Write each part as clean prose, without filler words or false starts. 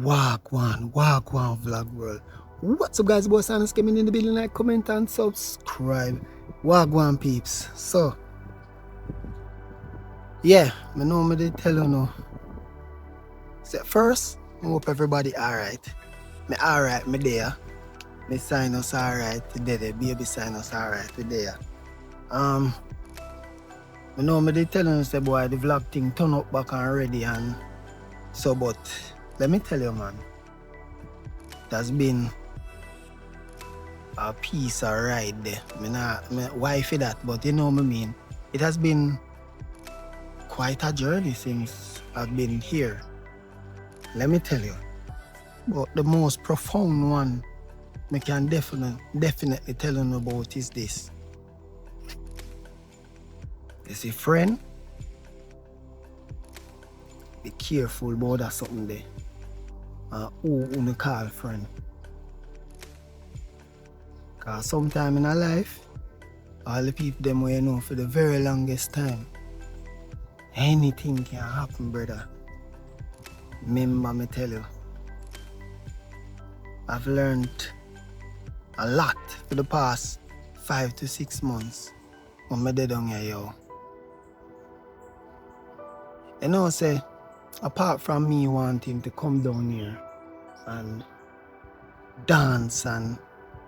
Wagwan vlog world. What's up guys, boss Anas coming in the building, like, comment and subscribe. Wagwan peeps. So yeah, I know me did tell you now. So first, I hope everybody alright. Me alright, me there. Me sinus alright today, the baby sinus alright today. I know me did tell you say boy the vlog thing turn up back and ready and so, but let me tell you man, it has been a piece of ride there. Why for that? But you know what I mean. It has been quite a journey since I've been here. Let me tell you. But the most profound one I can definitely tell you about is this. You see, friend, be careful about that something there. Who you call friend. Because sometime in our life, all the people them we know for the very longest time, anything can happen, brother. Remember me tell you, I've learned a lot for the past 5 to 6 months when I did down here, yo. You know, say, apart from me wanting to come down here and dance and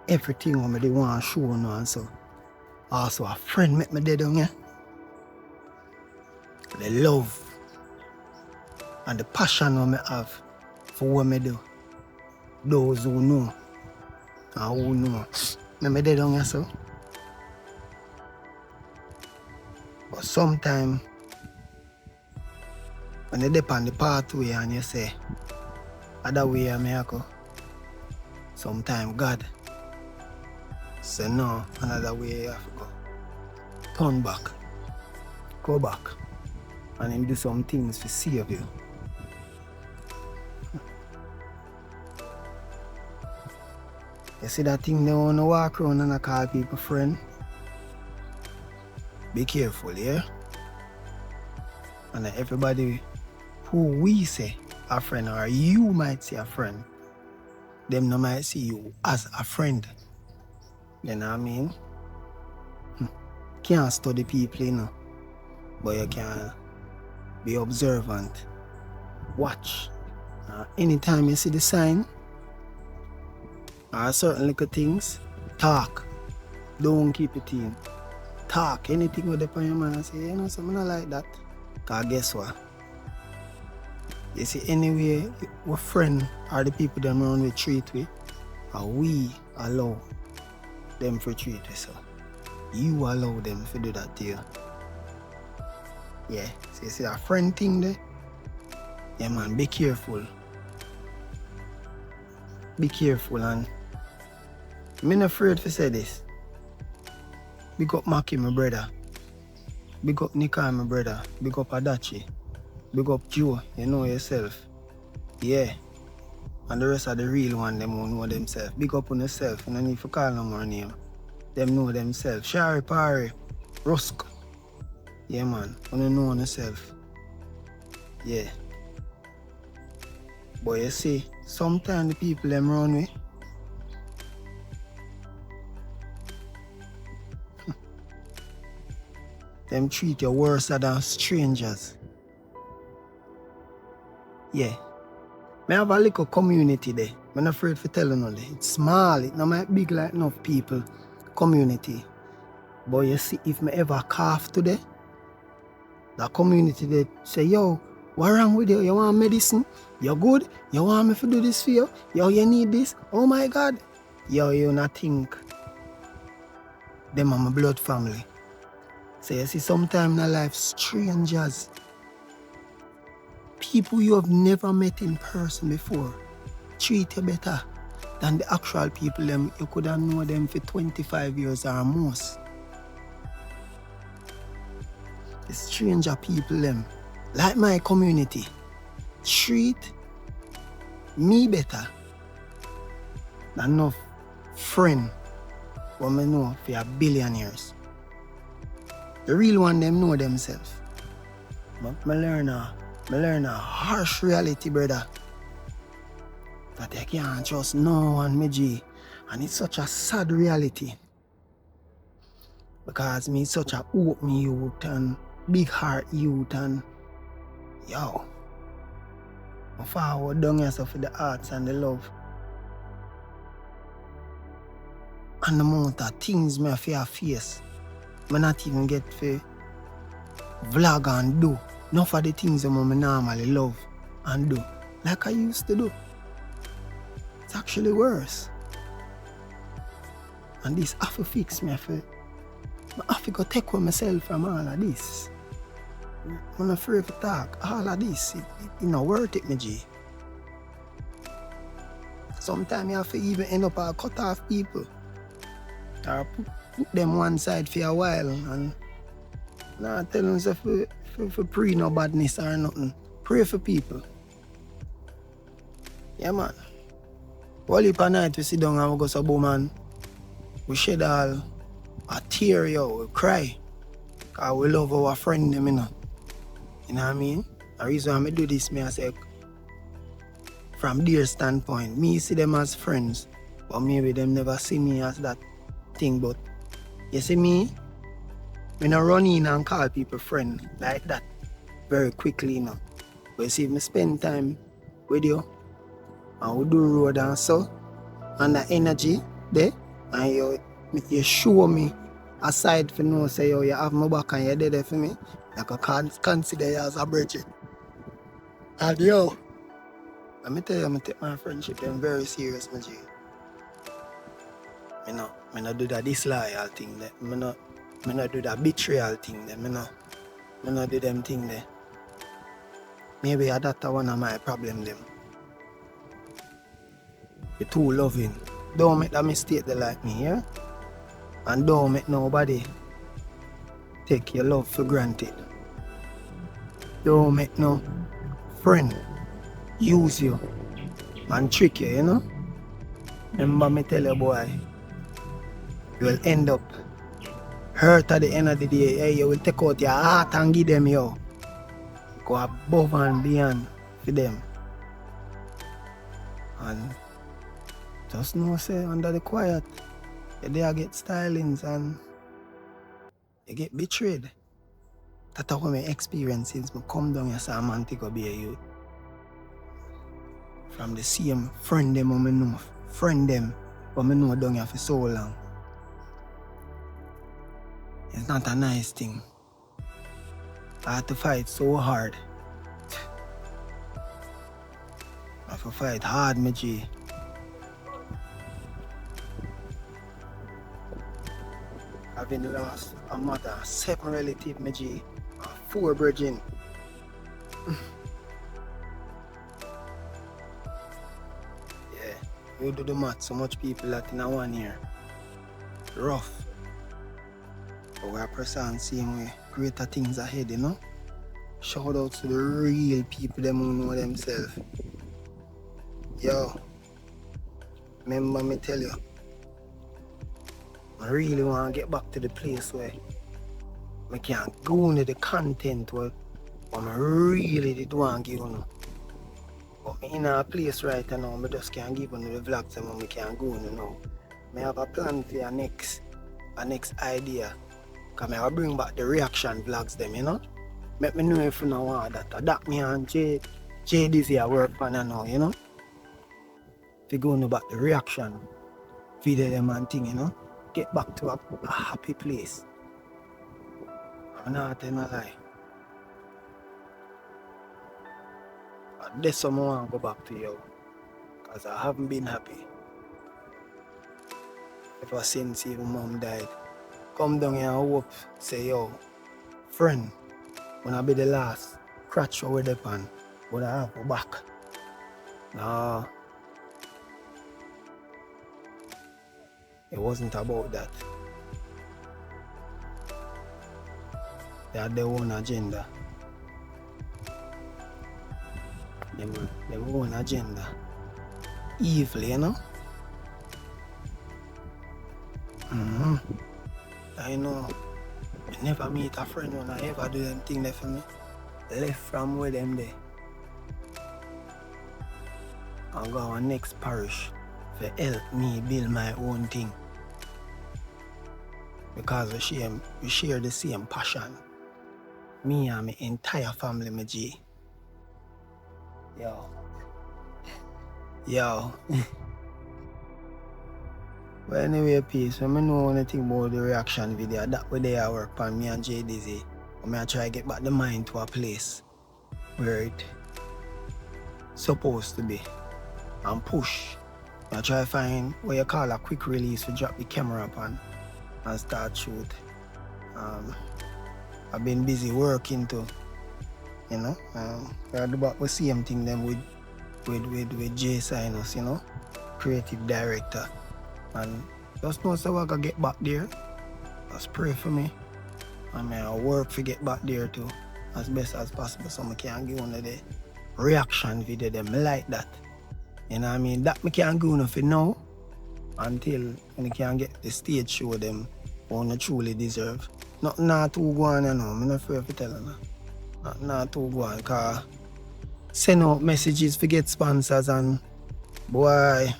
everything what I want to show now, and so also a friend met me there down here. The love and the passion what I have for what I do. Those who know and who know. Me there down here, so. But sometimes when you dip on the pathway and you say, other way I may go, sometimes God say no, another way you have to go. Turn back, go back, and him do some things to save you. You see that thing they want to walk around and I call people friend? Be careful, yeah? And everybody who we say a friend or you might say a friend, them no might see you as a friend. You know what I mean? Can't study people, you know, but you can be observant. Watch. Anytime you see the sign or certain little things, talk. Don't keep it in. Talk. Anything with the on your mind and say, you know, something not like that. Because guess what? You see, anyway, our friend or the people that around we treat with, and we allow them to treat with. So you allow them to do that to you. Yeah. So you see that friend thing there? Yeah man, be careful. Be careful, and I'm not afraid to say this. Big up Maki, my brother. Big up Nika, my brother. Big up Adachi. Big up Joe, you know yourself. Yeah. And the rest of the real one, them who know themselves. Big up on yourself, you don't need to call no more name. Them know themselves. Shari Pari, Rusk. Yeah man, you don't know yourself. Yeah. But you see, sometimes the people them run with, them treat you worse than strangers. Yeah. I have a little community there. I'm not afraid to tell you no. It's small, it's not big like enough people community. But you see, if I ever cough today, the community they say, yo, what wrong with you? You want medicine? You good? You want me to do this for you? Yo, you need this? Oh my God. Yo, you not think them are my blood family. So you see, sometimes in life, strangers, people you have never met in person before, treat you better than the actual people them you could have known them for 25 years or more. The stranger people them, like my community, treat me better than enough friend what I know for a billionaires. The real one them know themselves. But I learn a harsh reality, brother. that I can't trust no one, me G. And it's such a sad reality. Because me such a open youth and big heart youth and yo. I forward down yourself for the arts and the love. And the amount of things me fear face. I not even get to vlog and do. Enough of the things that I normally love and do. Like I used to do. It's actually worse. And this have to fix me. I have to go take with myself from all of this. I'm not afraid to talk. All of this, it not worth it, me G. Sometimes you have to even end up cut off people. Or put them one side for a while and not tell them for pray no badness or nothing. Pray for people. Yeah, man. All heap of night we sit down and we go so boom and we shed all a tear, yo, we cry. Because we love our friend them, you know. You know what I mean? The reason why I do this, I say, from their standpoint, me see them as friends, but maybe them never see me as that thing. But you see me, I don't run in and call people friend like that very quickly, you know. But you see, if I spend time with you, and we do road and so, and the energy there, and you show me aside for no say you have my back and you're there for me, I can consider you as a bridge. And yo, let me tell you, I take my friendship them very serious, my G. I not do that disloyal thing there. I not do that betrayal thing there. I not do them thing there. Maybe that's one of my problem them. You're too loving. Don't make that mistake they like me, yeah? And don't make nobody take your love for granted. Don't make no friend use you and trick you, you know? Remember me tell you, boy, you will end up hurt at the end of the day. Hey, you will take out your heart and give them yo. Go above and beyond for them. And just know say under the quiet, you get stylings and you get betrayed. That's what my experience since I come down here, so I'm going to be a youth. From the same friend them I know. Friend them, but I know down here for so long. It's not a nice thing. I had to fight so hard. I have to fight hard, my G. Having lost a mother, 7 relatives, my G, 4 brethren. Yeah, you do the math, so much people that in a 1 year. Rough. But we are pressing same way. Greater things ahead, you know? Shout out to the real people them who know themselves. Yo, remember me tell you, I really want to get back to the place where I can go into the content where I really did want to give you. But I'm in a place right now, I just can't give you the vlogs and I can go now. I have a plan for your next idea. Because I will bring back the reaction vlogs them, you know? Make me know if you don't want that. That me and Jay this here work on now, you know? If you go back the reaction video them and thing, you know? Get back to a happy place. I'm not telling a lie. And that's what I want to go back to you. Because I haven't been happy. Ever since even mom died. Come down here and hope, say, yo, friend, when I be the last, scratch over the pan, but I have to go back. Nah. It wasn't about that. They had their own agenda. Their own agenda. Evil, you know? I know. I never meet a friend when I ever do them thing there for me. Left from where them there. and go our next parish to help me build my own thing. Because we share the same passion. Me and my entire family, my G. Yo. But anyway, peace. When I know anything about the reaction video, that way they work on me and J Dizzy. I try to get back the mind to a place where it supposed to be. And push. I try to find what you call a quick release to drop the camera upon and start shoot. I've been busy working too. You know? I do about the same thing then with Jay Sinus, you know? Creative director. And just know so I gotta get back there. Just pray for me. And I work to get back there too. As best as possible so I can give one of the reaction video them like that. You know what I mean? That I can't go enough for now until I can get the stage show them what I truly deserve. Not too go on, you know. I'm not afraid to tell you. Not too go on, because send out messages to get sponsors and boy,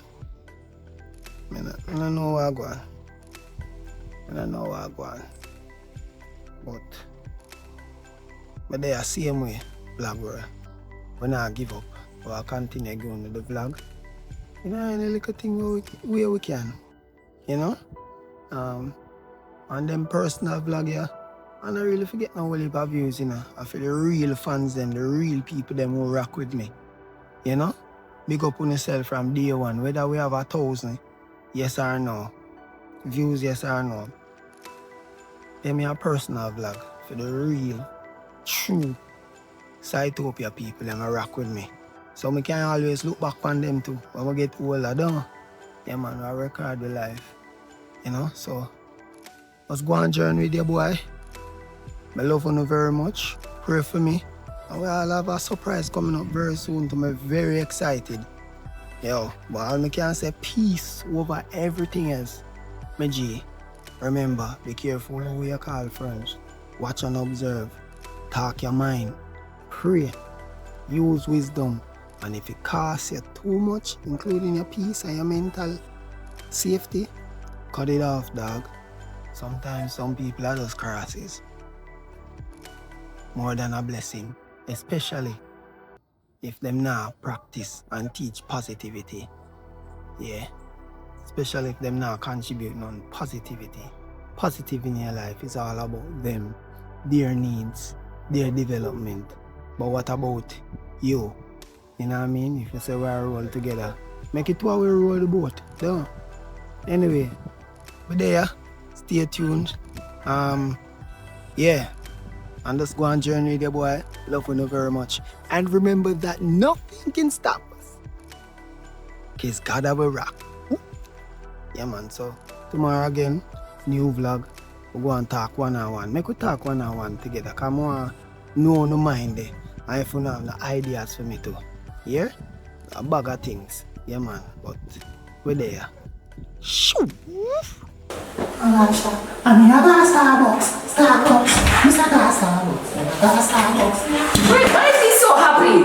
I don't know what I go on. I don't know what I go on. But they are same way, vlog world. When I give up, but I continue going with the vlog. You know, any little thing where we can. You know? And them personal vlog, yeah. And I really forget no whole heap of views, you know. I feel the real fans them, the real people them who rock with me. You know? Big up on yourself from day one, whether we have 1,000, yes or no. Views, yes or no. Give me a personal vlog for the real, true Sightopia people them rock with me. So I can always look back on them too. When I get older, don't yeah man, I record the life. You know, so let's go on journey with you, boy. I love you very much. Pray for me. And we all have a surprise coming up very soon to me. Very excited. Yo, but all I can say peace over everything else. My G, remember, be careful who you call friends. Watch and observe. Talk your mind. Pray. Use wisdom. And if it costs you too much, including your peace and your mental safety, cut it off, dog. Sometimes some people are just crosses. More than a blessing. Especially if them now practice and teach positivity. Yeah. Especially if them now contribute on positivity. Positive in your life is all about them, their needs, their development. But what about you? You know what I mean? If you say we're roll together, make it while we roll the boat. Don't. Anyway, we're there. Stay tuned. Yeah. And just go on journey with your boy. Love you very much. And remember that nothing can stop us. Because God have a rock. Yeah man, so tomorrow again, new vlog. We'll go and talk one-on-one. Make we talk one-on-one together. Come on, know no mind there. And if you have no ideas for me too. Yeah? A bag of things. Yeah man, but we're there. Shoo! I'm gonna Starbucks. Mr. Starbucks. Why is he so happy?